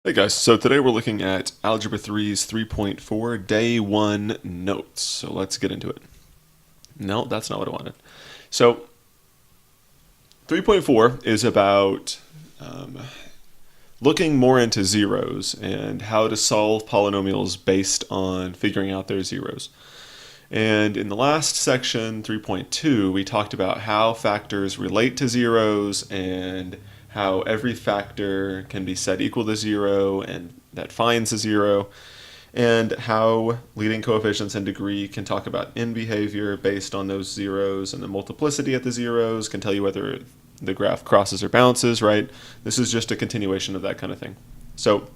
Hey guys, so today we're looking at Algebra 3's 3.4 Day 1 notes. So let's get into it. No, that's not what I wanted. So 3.4 is about looking more into zeros and how to solve polynomials based on figuring out their zeros. And in the last section, 3.2, we talked about how factors relate to zeros and how every factor can be set equal to zero and that finds a zero, and how leading coefficients and degree can talk about in behavior based on those zeros, and the multiplicity at the zeros can tell you whether the graph crosses or bounces, right? This is just a continuation of that kind of thing. So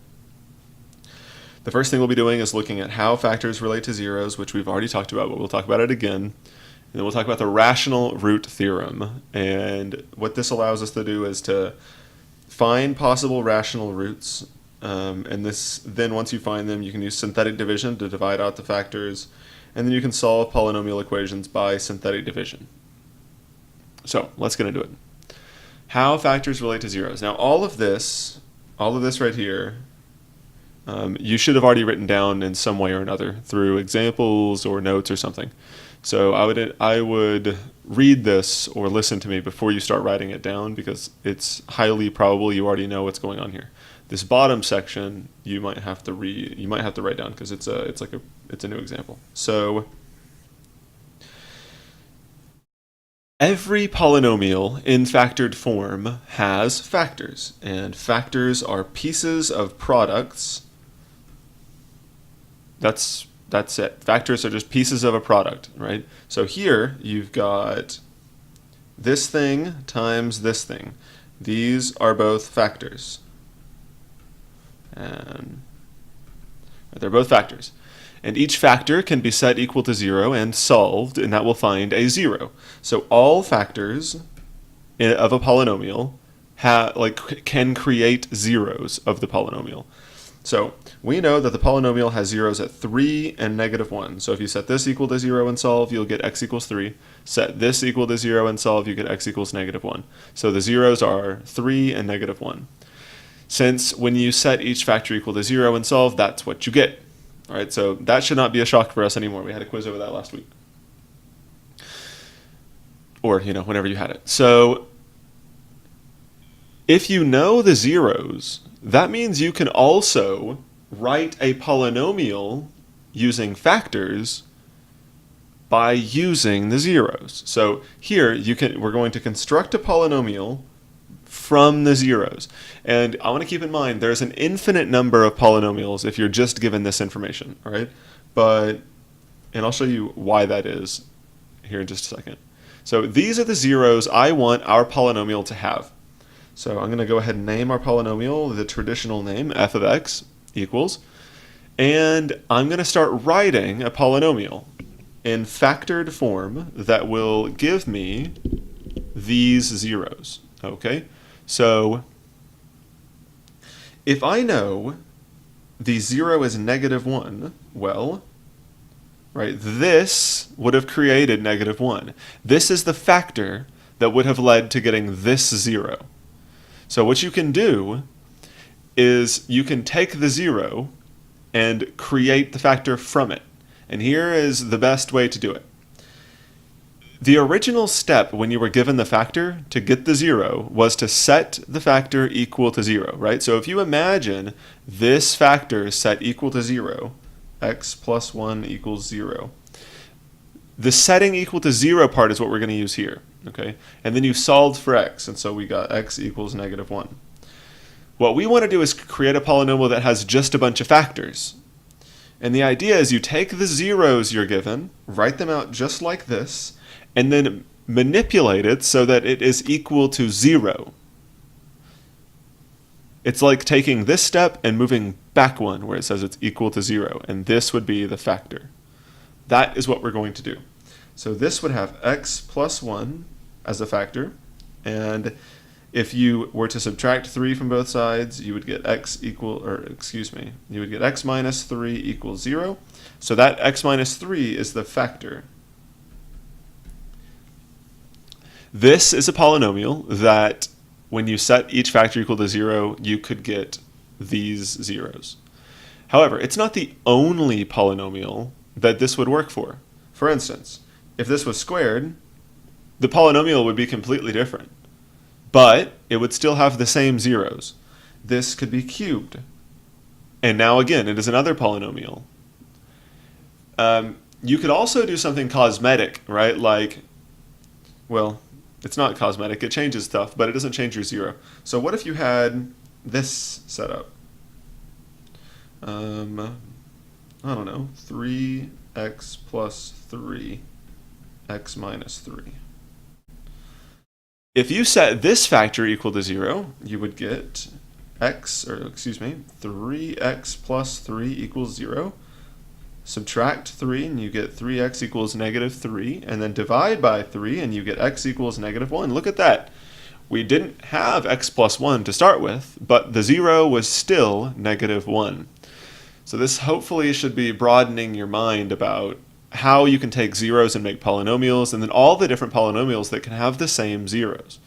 the first thing we'll be doing is looking at how factors relate to zeros, which we've already talked about, but we'll talk about it again. And then we'll talk about the rational root theorem. And what this allows us to do is to find possible rational roots. Then once you find them, you can use synthetic division to divide out the factors. And then you can solve polynomial equations by synthetic division. So let's get into it. How factors relate to zeros. Now all of this right here, you should have already written down in some way or another through examples or notes or something. So I would read this or listen to me before you start writing it down, because it's highly probable you already know what's going on here. This bottom section you might have to write down because it's a new example. So every polynomial in factored form has factors, and factors are pieces of products. That's it. Factors are just pieces of a product, right? So here you've got this thing times this thing. These are both factors. And they're both factors. And each factor can be set equal to 0 and solved, and that will find a 0. So all factors of a polynomial can create zeros of the polynomial. So we know that the polynomial has zeros at 3 and -1. So if you set this equal to 0 and solve, you'll get x equals 3. Set this equal to 0 and solve, you get x equals -1. So the zeros are 3 and -1. Since when you set each factor equal to 0 and solve, that's what you get. All right, so that should not be a shock for us anymore. We had a quiz over that last week. Or, whenever you had it. So if you know the zeros, that means you can also write a polynomial using factors by using the zeros. So here we're going to construct a polynomial from the zeros. And I want to keep in mind there's an infinite number of polynomials if you're just given this information, all right? And I'll show you why that is here in just a second. So these are the zeros I want our polynomial to have. So I'm going to go ahead and name our polynomial the traditional name, f of x equals, and I'm going to start writing a polynomial in factored form that will give me these zeros, okay? So if I know the 0 is -1, well, right, this would have created -1. This is the factor that would have led to getting this 0. So what you can do is you can take the 0 and create the factor from it. And here is the best way to do it. The original step when you were given the factor to get the 0 was to set the factor equal to 0, right? So if you imagine this factor set equal to 0, x plus 1 equals 0, the setting equal to 0 part is what we're going to use here, okay? And then you solved for x, and so we got x equals -1. What we want to do is create a polynomial that has just a bunch of factors. And the idea is you take the zeros you're given, write them out just like this, and then manipulate it so that it is equal to 0. It's like taking this step and moving back one where it says it's equal to 0, and this would be the factor. That is what we're going to do. So this would have x plus 1 as a factor, and if you were to subtract 3 from both sides, you would get you would get x minus 3 equals 0. So that x minus 3 is the factor. This is a polynomial that when you set each factor equal to 0, you could get these zeros. However, it's not the only polynomial that this would work for. For instance, if this was squared, the polynomial would be completely different, but it would still have the same zeros. This could be cubed. And now again, it is another polynomial. You could also do something cosmetic, right? Like, well, it's not cosmetic, it changes stuff, but it doesn't change your zero. So what if you had this set up? I don't know, 3x plus 3, x minus 3. If you set this factor equal to 0, you would get 3x plus 3 equals 0. Subtract 3 and you get 3x equals negative 3, and then divide by 3 and you get x equals negative 1. Look at that. We didn't have x plus 1 to start with, but the 0 was still negative 1. So this hopefully should be broadening your mind about how you can take zeros and make polynomials, and then all the different polynomials that can have the same zeros.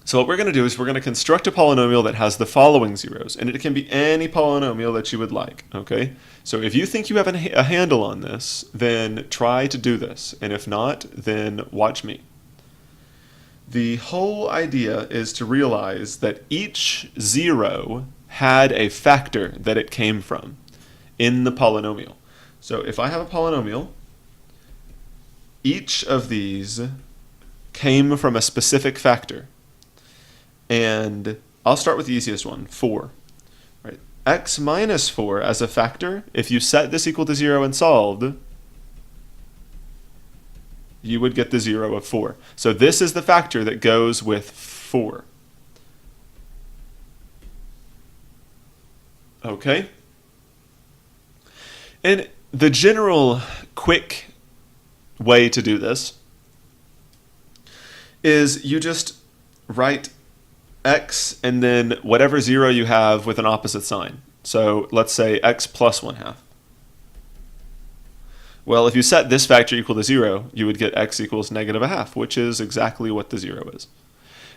So what we're going to do is we're going to construct a polynomial that has the following zeros, and it can be any polynomial that you would like, okay? So if you think you have a handle on this, then try to do this, and if not, then watch me. The whole idea is to realize that each zero had a factor that it came from in the polynomial. So if I have a polynomial, each of these came from a specific factor. And I'll start with the easiest one, 4. Right? X minus 4 as a factor, if you set this equal to 0 and solved, you would get the 0 of 4. So this is the factor that goes with 4. Okay? And the general quick way to do this is you just write x and then whatever 0 you have with an opposite sign. So let's say x plus 1/2. Well, if you set this factor equal to 0, you would get x equals negative 1/2, which is exactly what the 0 is.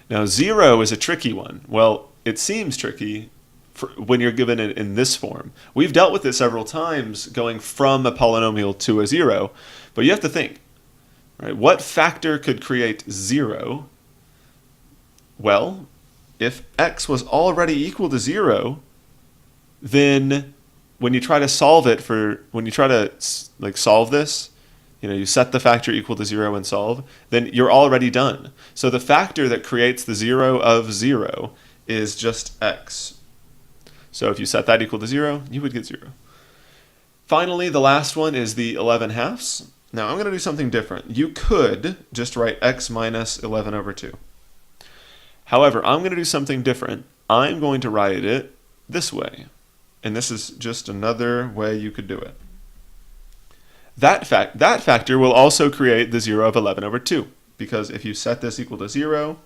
Now 0 is a tricky one. Well, it seems tricky when you're given it in this form. We've dealt with it several times going from a polynomial to a 0, but you have to think, right? What factor could create 0? Well, if x was already equal to 0, then when you try to solve it solve this, you set the factor equal to 0 and solve, then you're already done. So the factor that creates the 0 of 0 is just x. So if you set that equal to 0, you would get 0. Finally, the last one is the 11/2. Now I'm going to do something different. You could just write x minus 11 over 2. However, I'm going to do something different. I'm going to write it this way. And this is just another way you could do it. That factor will also create the 0 of 11 over 2. Because if you set this equal to 0,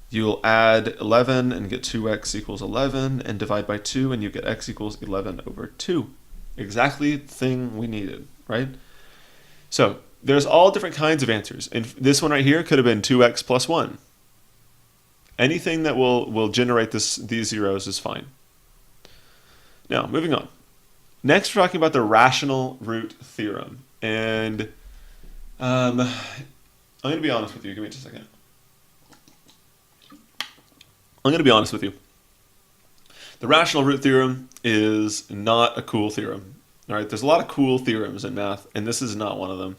you'll add 11 and get 2x equals 11, and divide by 2 and you get x equals 11 over 2. Exactly the thing we needed, right? So there's all different kinds of answers. And this one right here could have been 2x plus 1. Anything that will generate these zeros is fine. Now, moving on. Next, we're talking about the rational root theorem. And I'm going to be honest with you. Give me just a second. I'm going to be honest with you. The rational root theorem is not a cool theorem. All right, there's a lot of cool theorems in math, and this is not one of them.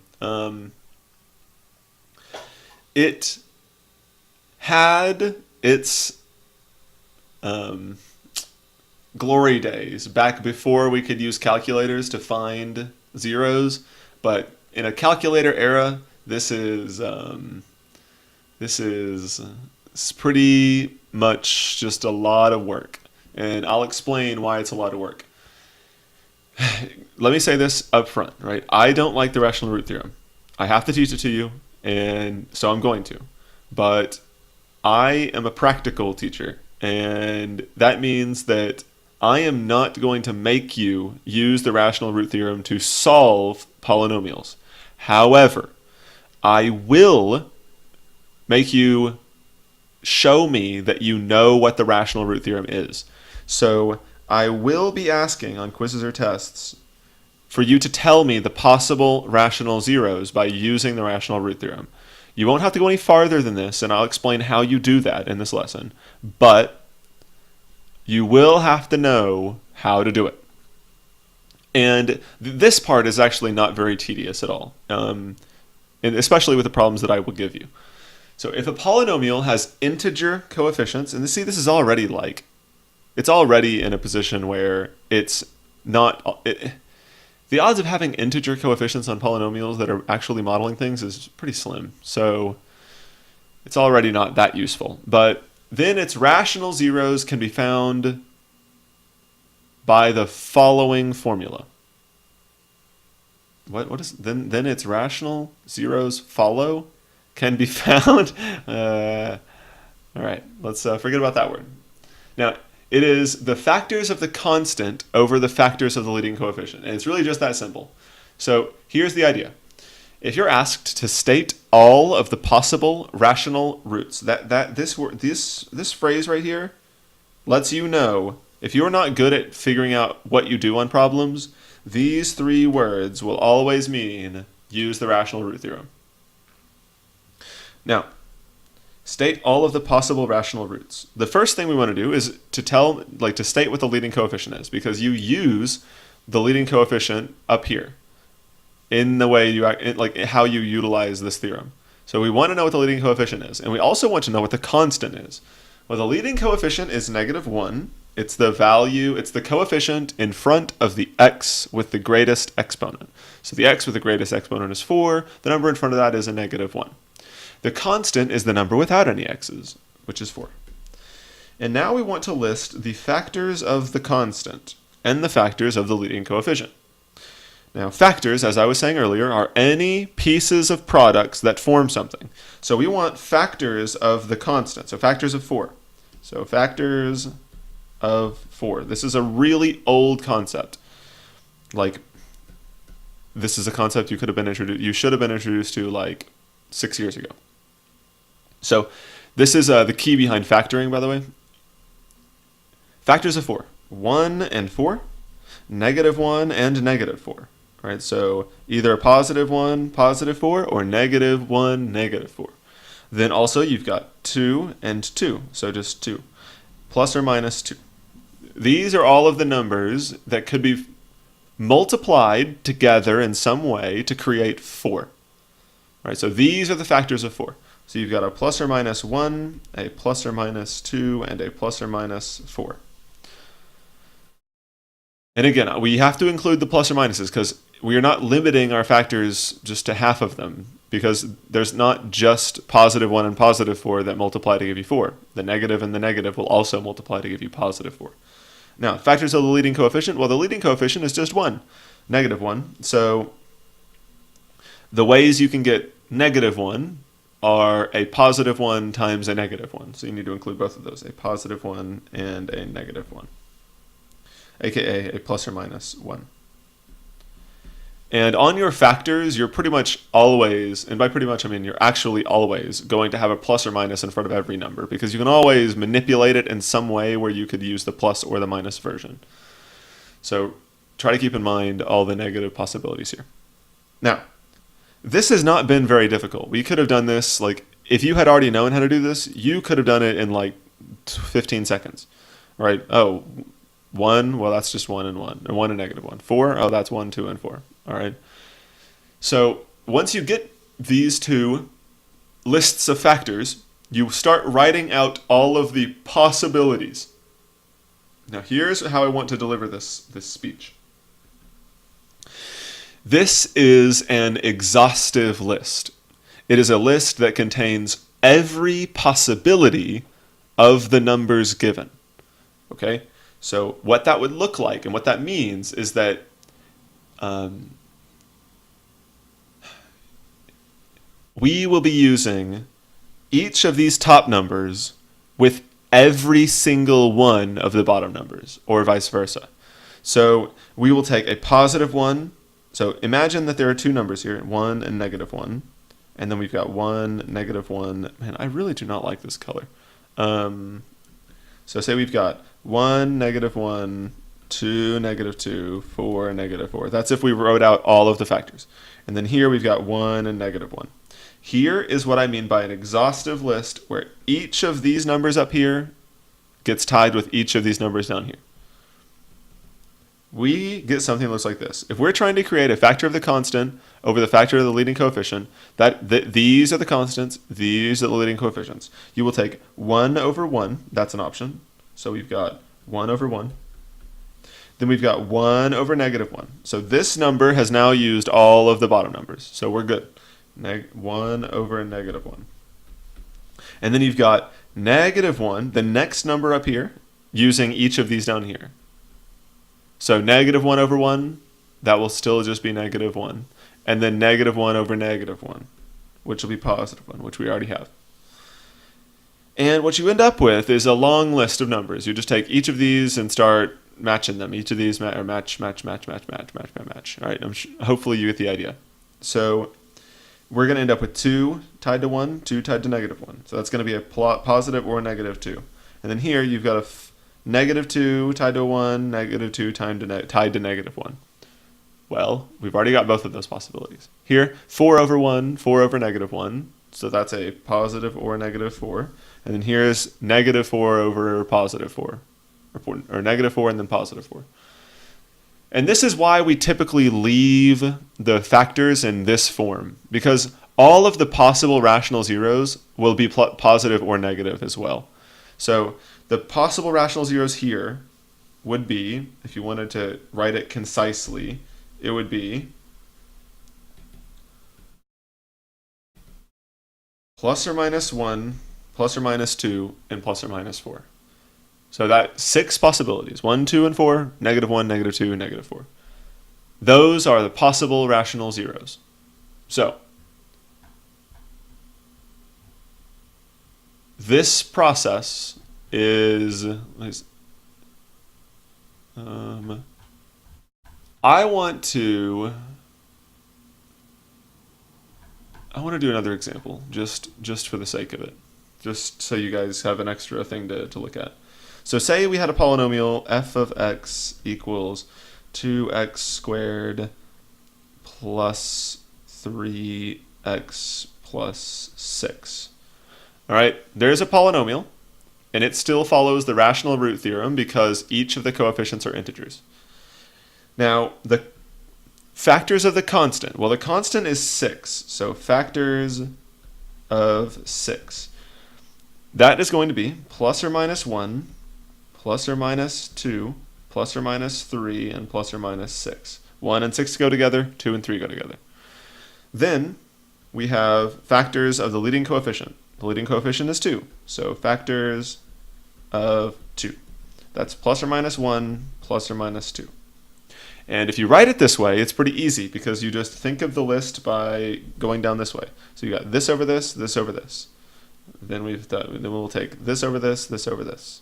It had its glory days back before we could use calculators to find zeros, but in a calculator era, this is pretty much just a lot of work, and I'll explain why it's a lot of work. Let me say this up front, right? I don't like the rational root theorem. I have to teach it to you, and so I'm going to. But I am a practical teacher, and that means that I am not going to make you use the rational root theorem to solve polynomials. However, I will make you show me that you know what the rational root theorem is. So I will be asking on quizzes or tests for you to tell me the possible rational zeros by using the rational root theorem. You won't have to go any farther than this, and I'll explain how you do that in this lesson, but you will have to know how to do it. And this part is actually not very tedious at all, and especially with the problems that I will give you. So if a polynomial has integer coefficients, and see, this is already like, it's already in a position where it's not, the odds of having integer coefficients on polynomials that are actually modeling things is pretty slim. So it's already not that useful. But then its rational zeros can be found by the following formula. What is then its rational zeros follow can be found. All right, let's forget about that word. Now, it is the factors of the constant over the factors of the leading coefficient. And it's really just that simple. So here's the idea. If you're asked to state all of the possible rational roots, this phrase right here lets you know, if you're not good at figuring out what you do on problems, these three words will always mean use the rational root theorem. Now, state all of the possible rational roots. The first thing we want to do is to state what the leading coefficient is, because you use the leading coefficient up here in the way how you utilize this theorem. So we want to know what the leading coefficient is, and we also want to know what the constant is. Well, the leading coefficient is -1. It's the coefficient in front of the x with the greatest exponent. So the x with the greatest exponent is 4. The number in front of that is a -1. The constant is the number without any x's, which is 4. And now we want to list the factors of the constant and the factors of the leading coefficient. Now, factors, as I was saying earlier, are any pieces of products that form something. So we want factors of the constant, so factors of 4. So factors of 4. This is a really old concept. Like, this is a concept you should have been introduced to like 6 years ago. So this is the key behind factoring, by the way. Factors of 4. 1 and 4, -1 and -4. All right, so either a +1, +4, or -1, -4. Then also you've got 2 and 2, so just 2, plus or minus 2. These are all of the numbers that could be multiplied together in some way to create 4. All right, so these are the factors of 4. So you've got a plus or minus 1, a plus or minus 2, and a plus or minus 4. And again, we have to include the plus or minuses because we are not limiting our factors just to half of them, because there's not just +1 and +4 that multiply to give you 4. The negative and the negative will also multiply to give you +4. Now, factors of the leading coefficient. Well, the leading coefficient is just 1, -1. So the ways you can get -1 are a +1 times a -1. So you need to include both of those, a +1 and a -1, aka a plus or minus 1. And on your factors, you're pretty much always, and by pretty much I mean you're actually always going to have a plus or minus in front of every number, because you can always manipulate it in some way where you could use the plus or the minus version. So try to keep in mind all the negative possibilities here. Now, this has not been very difficult. We could have done this, like, if you had already known how to do this, you could have done it in like 15 seconds, right? Oh, 1, well, that's just 1 and 1, or 1 and -1. 4, oh, that's 1, 2, and 4. All right. So once you get these two lists of factors, you start writing out all of the possibilities. Now, here's how I want to deliver this speech. This is an exhaustive list. It is a list that contains every possibility of the numbers given. Okay? So what that would look like and what that means is that we will be using each of these top numbers with every single one of the bottom numbers, or vice versa. So we will take a +1. So imagine that there are two numbers here, 1 and -1. and then we've got 1, -1. Man, I really do not like this color. So say we've got 1, -1, 2, -2, 4, -4. That's if we wrote out all of the factors. And then here we've got 1 and -1. Here is what I mean by an exhaustive list where each of these numbers up here gets tied with each of these numbers down here. We get something that looks like this. If we're trying to create a factor of the constant over the factor of the leading coefficient, these are the constants, these are the leading coefficients. You will take 1 over 1, that's an option. So we've got 1 over 1. Then we've got 1 over -1. So this number has now used all of the bottom numbers. So we're good. 1 over -1. And then you've got -1, the next number up here, using each of these down here. So -1 over 1, that will still just be -1. And then -1 over -1, which will be +1, which we already have. And what you end up with is a long list of numbers. You just take each of these and start matching them. Each of these match. All right, hopefully you get the idea. So we're going to end up with 2 tied to 1, 2 tied to -1. So that's going to be a positive or -2. And then here you've got a -2 tied to 1, -2 tied to -1. Well, we've already got both of those possibilities. Here, 4 over 1, 4 over -1. So that's a positive or -4. And then here's -4 over +4. Or -4 and then +4. And this is why we typically leave the factors in this form, because all of the possible rational zeros will be positive or negative as well. So the possible rational zeros here would be, if you wanted to write it concisely, it would be ±1, ±2, and ±4. So that 6 possibilities, 1, 2, and 4, -1, -2, -4. Those are the possible rational zeros. So this process is, I want to do another example, just for the sake of it, just so you guys have an extra thing to look at. So say we had a polynomial f of x equals 2x squared plus 3x plus 6. All right, there's a polynomial, and it still follows the rational root theorem because each of the coefficients are integers. Now, the factors of the constant. Well, the constant is 6, so factors of 6. That is going to be ±1, ±2, ±3, and ±6. 1 and 6 go together, 2 and 3 go together. Then we have factors of the leading coefficient. The leading coefficient is 2, so factors of 2. That's ±1, ±2. And if you write it this way, it's pretty easy because you just think of the list by going down this way. So you got this over this, this over this. Then we'll take this over this, this over this.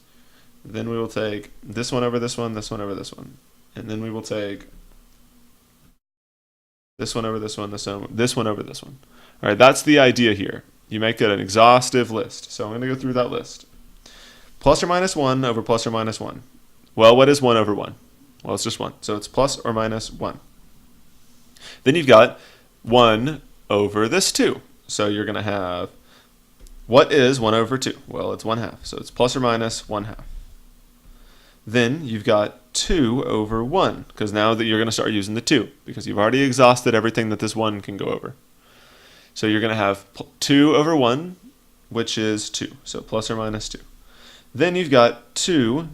Then we will take this one over this one, this one over this one. And then we will take this one over this one, this one over this one. All right, that's the idea here. You make it an exhaustive list. So I'm going to go through that list. ±1 over ±1. Well, what is 1 over 1? Well, it's just 1. So it's ±1. Then you've got 1 over this 2. So you're going to have, what is 1 over 2? Well, it's 1/2. So it's ±1/2. Then you've got 2 over 1, because now that you're going to start using the 2, because you've already exhausted everything that this 1 can go over. So you're going to have 2 over 1, which is 2, so ±2. Then you've got 2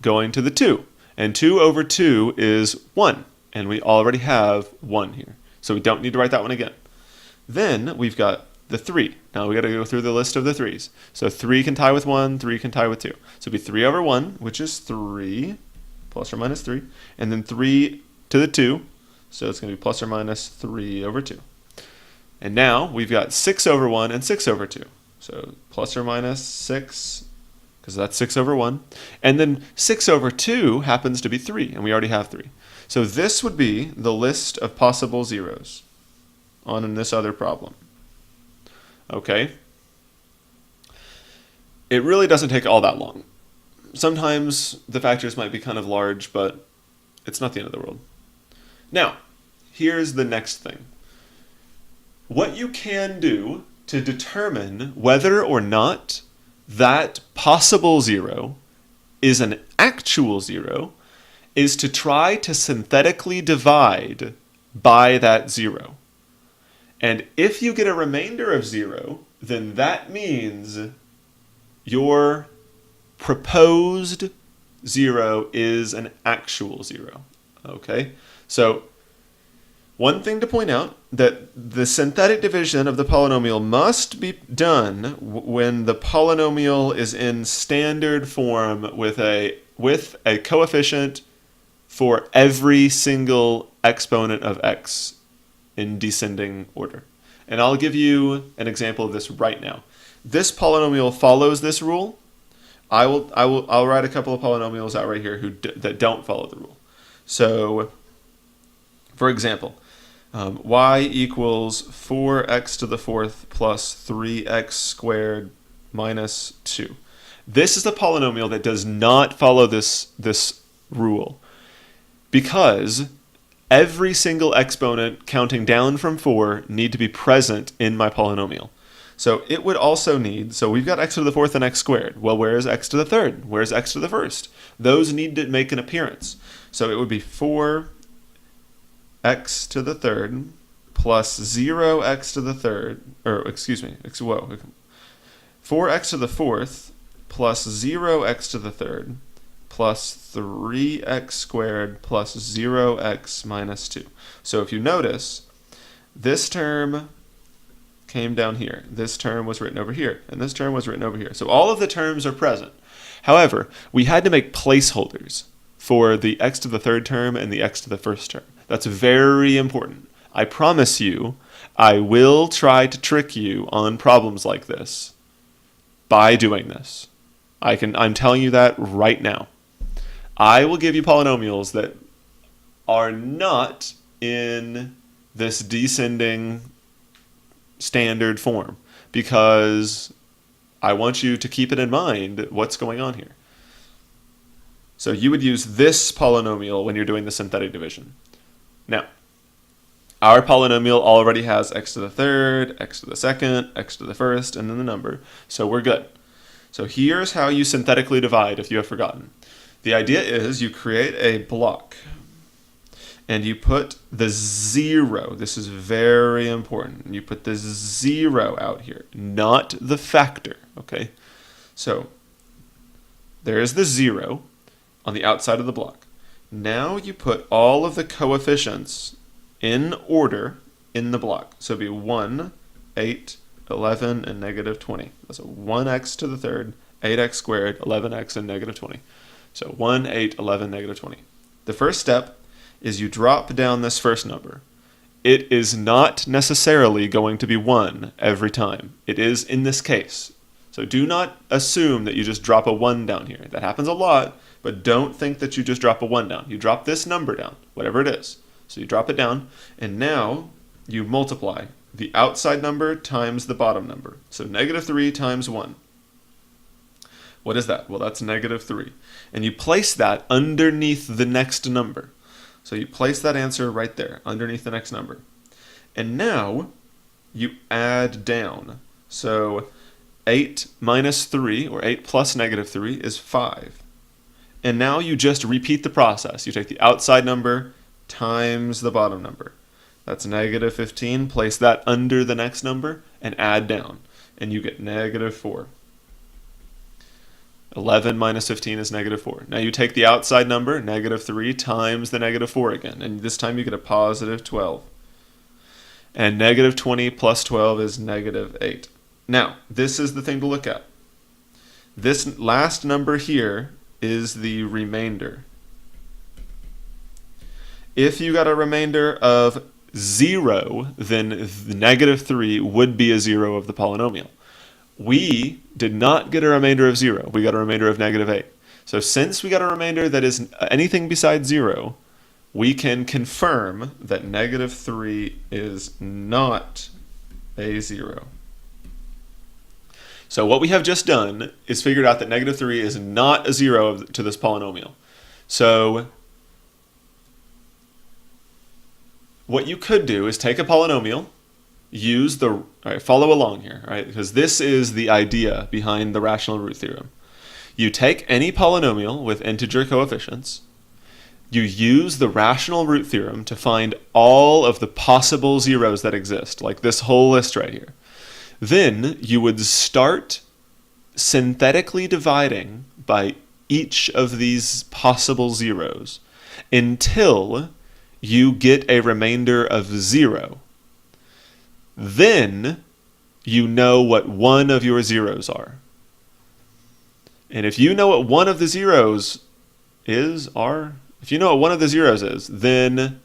going to the 2, and 2 over 2 is 1, and we already have 1 here, so we don't need to write that one again. Then we've got the 3. Now we got to go through the list of the 3's. So 3 can tie with 1, 3 can tie with 2. So it'd be 3 over 1, which is 3, ±3, and then 3 to the 2, so it's going to be ±3 over 2. And now we've got 6 over 1 and 6 over 2. So ±6, because that's 6 over 1. And then 6 over 2 happens to be 3, and we already have 3. So this would be the list of possible zeros on this other problem. Okay? It really doesn't take all that long. Sometimes the factors might be kind of large, but it's not the end of the world. Now, here's the next thing. What you can do to determine whether or not that possible zero is an actual zero is to try to synthetically divide by that zero. And if you get a remainder of zero, then that means your proposed zero is an actual zero. Okay? So, one thing to point out, that the synthetic division of the polynomial must be done when the polynomial is in standard form with a coefficient for every single exponent of x in descending order. And I'll give you an example of this right now. This polynomial follows this rule. I'll write a couple of polynomials out right here that don't follow the rule. So, for example, y equals 4x to the fourth plus 3x squared minus 2. This is a polynomial that does not follow this rule because every single exponent counting down from 4 need to be present in my polynomial. So it would also need, so we've got x to the fourth and x squared. Well, where is x to the third? Where's x to the first? Those need to make an appearance. So it would be 4x to the third plus 0x to the third, or excuse me, 4x to the fourth plus 0x to the third plus 3x squared plus 0x minus 2. So if you notice, this term came down here. This term was written over here, and this term was written over here. So all of the terms are present. However, we had to make placeholders for the x to the third term and the x to the first term. That's very important. I promise you, I will try to trick you on problems like this by doing this. I'm telling you that right now. I will give you polynomials that are not in this descending standard form because I want you to keep it in mind what's going on here. So you would use this polynomial when you're doing the synthetic division. Now, our polynomial already has x to the third, x to the second, x to the first, and then the number, so we're good. So here's how you synthetically divide if you have forgotten. The idea is you create a block and you put the 0, this is very important, you put the 0 out here, not the factor, okay? So there is the 0 on the outside of the block. Now you put all of the coefficients in order in the block. So it'd be 1, 8, 11, and negative 20. That's a 1x to the third, 8x squared, 11x, and negative 20. So 1, 8, 11, negative 20. The first step is you drop down this first number. It is not necessarily going to be 1 every time. It is in this case. So do not assume that you just drop a 1 down here. That happens a lot, but don't think that you just drop a 1 down. You drop this number down, whatever it is. So you drop it down, and now you multiply the outside number times the bottom number. So negative 3 times 1. What is that? Well, that's negative 3. And you place that underneath the next number. So you place that answer right there, underneath the next number. And now you add down. So 8 minus 3, or 8 plus negative 3, is 5. And now you just repeat the process. You take the outside number times the bottom number. That's negative 15. Place that under the next number and add down. And you get negative 4. 11 minus 15 is negative 4. Now you take the outside number, negative 3, times the negative 4 again. And this time you get a positive 12. And negative 20 plus 12 is negative 8. Now, this is the thing to look at. This last number here is the remainder. If you got a remainder of 0, then the negative 3 would be a 0 of the polynomial. We did not get a remainder of 0. We got a remainder of negative 8. So since we got a remainder that is anything besides 0, we can confirm that negative 3 is not a 0. So what we have just done is figured out that negative 3 is not a 0 to this polynomial. So what you could do is take a polynomial, use the, all right, follow along here, right? Because this is the idea behind the rational root theorem. You take any polynomial with integer coefficients, you use the rational root theorem to find all of the possible zeros that exist, like this whole list right here. Then you would start synthetically dividing by each of these possible zeros until you get a remainder of 0. Then you know what one of your zeros are. And if you know what one of the zeros is, then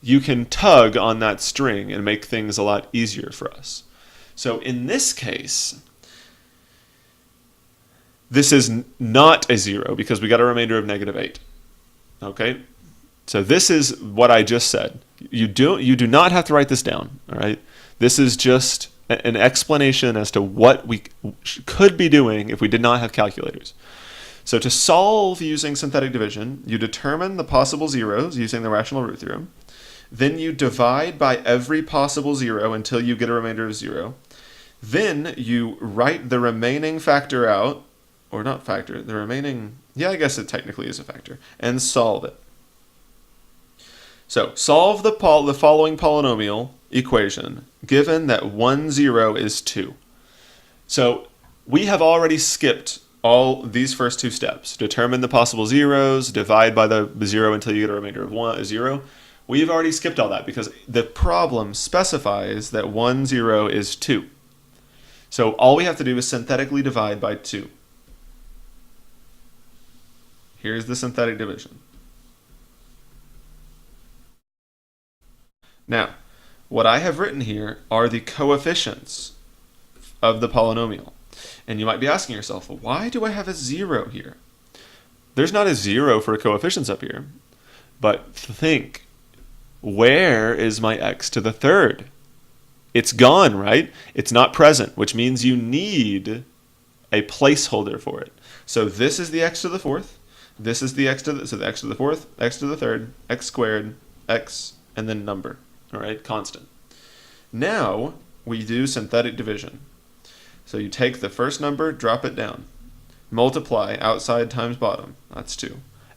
you can tug on that string and make things a lot easier for us. So in this case, this is not a 0 because we got a remainder of negative 8. Okay? So this is what I just said. You do not have to write this down, all right? This is just an explanation as to what we could be doing if we did not have calculators. So to solve using synthetic division, you determine the possible zeros using the rational root theorem. Then you divide by every possible 0 until you get a remainder of 0. Then you write the remaining factor out, or not factor, the remaining, yeah, I guess it technically is a factor, and solve it. So solve the following polynomial equation, given that 1, 0 is 2. So we have already skipped all these first two steps. Determine the possible zeros, divide by the 0 until you get a remainder of 0. We've already skipped all that because the problem specifies that 1, 0 is 2. So all we have to do is synthetically divide by 2. Here's the synthetic division. Now, what I have written here are the coefficients of the polynomial. And you might be asking yourself, well, why do I have a 0 here? There's not a 0 for coefficients up here. But think, where is my x to the third? It's gone, right? It's not present, which means you need a placeholder for it. So this is the x to the fourth. This is the x to the, so the x to the fourth, x to the third, x squared, x, and then number, all right, constant. Now we do synthetic division. So you take the first number, drop it down. Multiply outside times bottom, that's 2.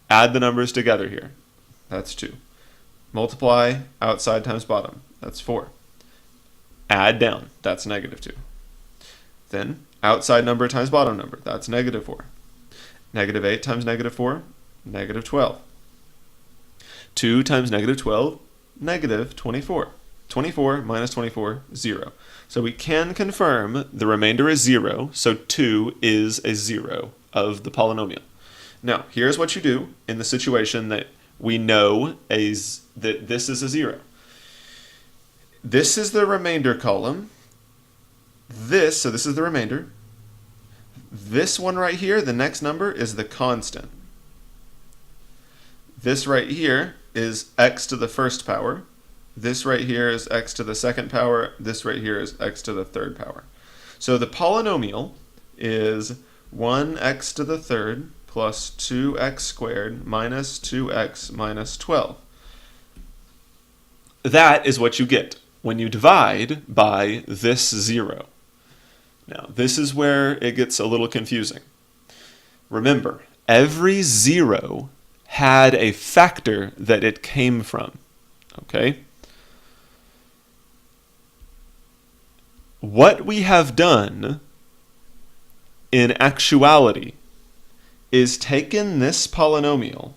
Add the numbers together here, that's 2. Multiply outside times bottom, that's 4. Add down, that's negative 2. Then outside number times bottom number, that's negative 4. Negative 8 times negative 4, negative 12. 2 times negative 12, negative 24. 24 minus 24, 0. So we can confirm the remainder is 0, so 2 is a 0 of the polynomial. Now, here's what you do in the situation that we know that this is a 0. This is the remainder column. So this is the remainder. This one right here, the next number, is the constant. This right here is x to the first power. This right here is x to the second power. This right here is x to the third power. So the polynomial is 1x to the third plus 2x squared minus 2x minus 12. That is what you get when you divide by this 0. Now, this is where it gets a little confusing. Remember, every 0 had a factor that it came from, okay? What we have done in actuality is taken this polynomial,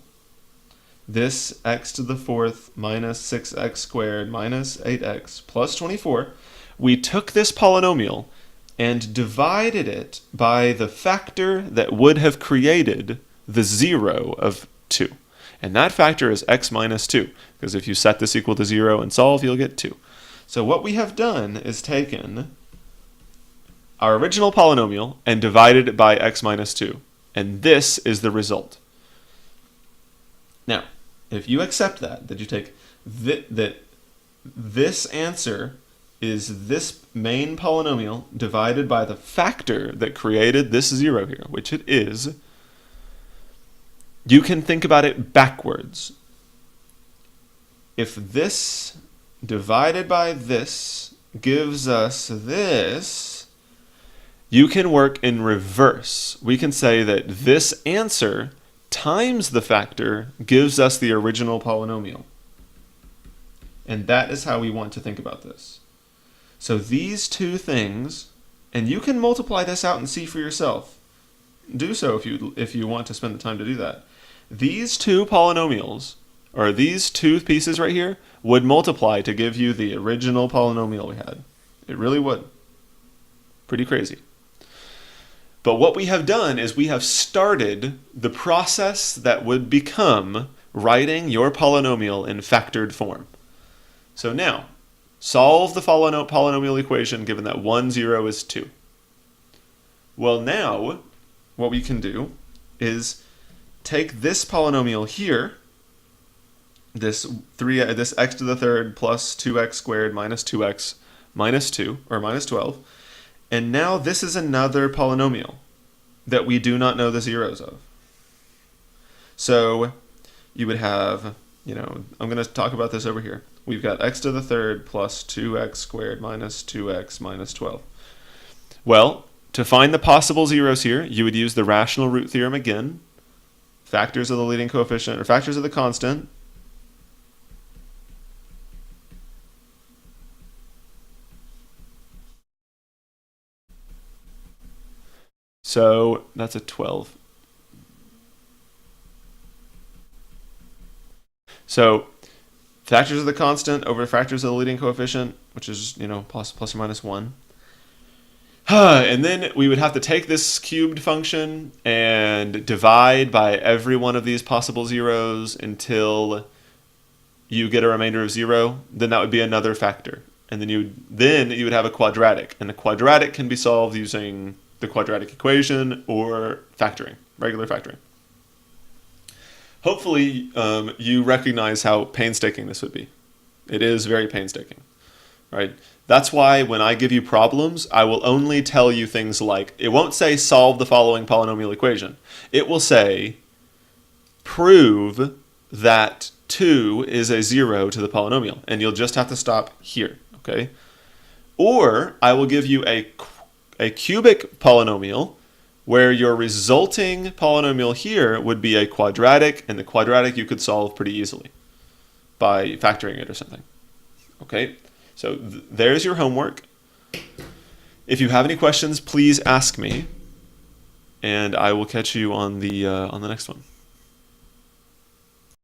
this x to the fourth minus 6x squared minus 8x plus 24, we took this polynomial and divided it by the factor that would have created the 0 of 2. And that factor is x minus 2, because if you set this equal to 0 and solve, you'll get 2. So what we have done is taken our original polynomial and divided it by x minus 2. And this is the result. Now, if you accept that you take that this answer is this main polynomial divided by the factor that created this 0 here, which it is, you can think about it backwards. If this divided by this gives us this, you can work in reverse. We can say that this answer times the factor gives us the original polynomial. And that is how we want to think about this. So these two things, and you can multiply this out and see for yourself. Do so if you want to spend the time to do that. These two polynomials, or these two pieces right here, would multiply to give you the original polynomial we had. It really would. Pretty crazy. But what we have done is we have started the process that would become writing your polynomial in factored form. So now, solve the polynomial equation given that 1, 0 is 2. Well, now, what we can do is take this polynomial here, this x to the third plus 2x squared minus 2x minus 2, or minus 12, and now this is another polynomial that we do not know the zeros of. So you would have, I'm going to talk about this over here. We've got x to the third plus 2x squared minus 2x minus 12. Well, to find the possible zeros here, you would use the rational root theorem again. Factors of the leading coefficient, or factors of the constant. So that's a 12. So factors of the constant over factors of the leading coefficient, which is, plus or minus 1. And then we would have to take this cubed function and divide by every one of these possible zeros until you get a remainder of 0. Then that would be another factor. And then you would have a quadratic. And the quadratic can be solved using the quadratic equation or factoring, regular factoring. Hopefully, you recognize how painstaking this would be. It is very painstaking, right? That's why when I give you problems, I will only tell you things like, it won't say solve the following polynomial equation. It will say prove that 2 is a 0 to the polynomial, and you'll just have to stop here, okay? Or I will give you a cubic polynomial where your resulting polynomial here would be a quadratic, and the quadratic you could solve pretty easily by factoring it or something. Okay, so there's your homework. If you have any questions, please ask me, and I will catch you on the next one.